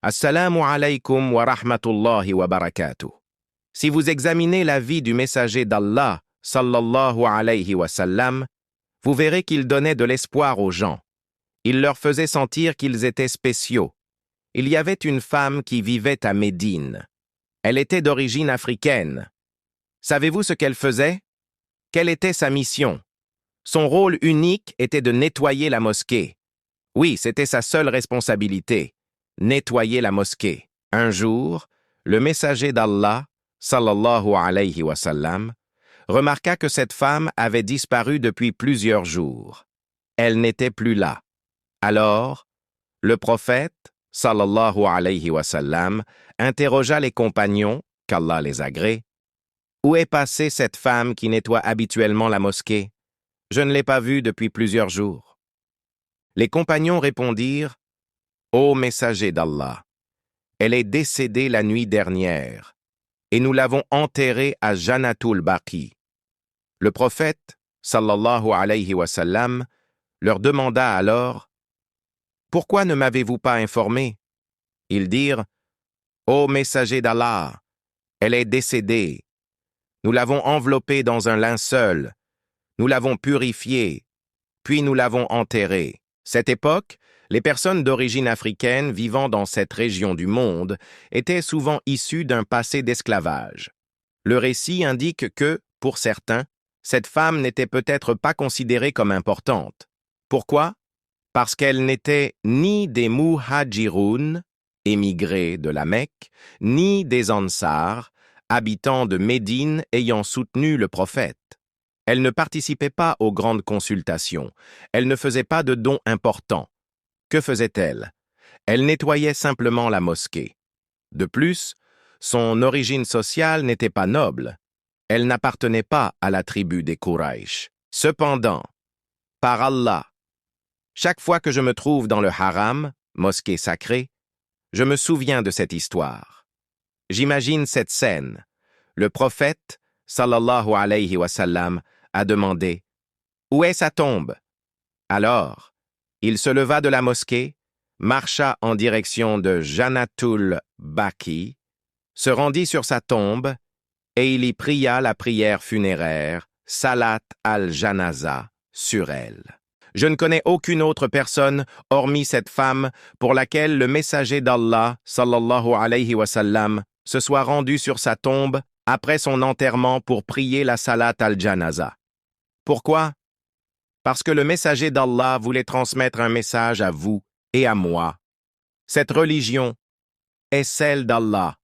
Assalamu alaikum wa rahmatullahi wa barakatuh. Si vous examinez la vie du messager d'Allah, sallallahu alayhi wa sallam, vous verrez qu'il donnait de l'espoir aux gens. Il leur faisait sentir qu'ils étaient spéciaux. Il y avait une femme qui vivait à Médine. Elle était d'origine africaine. Savez-vous ce qu'elle faisait? Quelle était sa mission? Son rôle unique était de nettoyer la mosquée. Oui, c'était sa seule responsabilité. Nettoyer la mosquée. Un jour, le messager d'Allah, sallallahu alayhi wa sallam, remarqua que cette femme avait disparu depuis plusieurs jours. Elle n'était plus là. Alors, le prophète, sallallahu alayhi wa sallam, interrogea les compagnons, qu'Allah les agrée. « Où est passée cette femme qui nettoie habituellement la mosquée? Je ne l'ai pas vue depuis plusieurs jours. » Les compagnons répondirent, « Ô messager d'Allah, elle est décédée la nuit dernière, et nous l'avons enterrée à Janatul Baqi. » Le prophète, sallallahu alayhi wa sallam, leur demanda alors, « Pourquoi ne m'avez-vous pas informé? » Ils dirent, « Ô messager d'Allah, elle est décédée. Nous l'avons enveloppée dans un linceul, nous l'avons purifiée, puis nous l'avons enterrée. » Cette époque, les personnes d'origine africaine vivant dans cette région du monde étaient souvent issues d'un passé d'esclavage. Le récit indique que, pour certains, cette femme n'était peut-être pas considérée comme importante. Pourquoi? Parce qu'elle n'était ni des Muhajiroun, émigrés de la Mecque, ni des Ansar, habitants de Médine ayant soutenu le prophète. Elle ne participait pas aux grandes consultations, elle ne faisait pas de dons importants. Que faisait-elle? Elle nettoyait simplement la mosquée. De plus, son origine sociale n'était pas noble. Elle n'appartenait pas à la tribu des Quraysh. Cependant, par Allah, chaque fois que je me trouve dans le haram, mosquée sacrée, je me souviens de cette histoire. J'imagine cette scène. Le prophète, sallallahu alayhi wa sallam, a demandé « Où est sa tombe ?» Alors, il se leva de la mosquée, marcha en direction de Janatul Baqi, se rendit sur sa tombe et il y pria la prière funéraire, Salat al-Janaza, sur elle. Je ne connais aucune autre personne, hormis cette femme, pour laquelle le messager d'Allah, sallallahu alayhi wa sallam, se soit rendu sur sa tombe après son enterrement pour prier la Salat al-Janaza. Pourquoi? Parce que le messager d'Allah voulait transmettre un message à vous et à moi. Cette religion est celle d'Allah.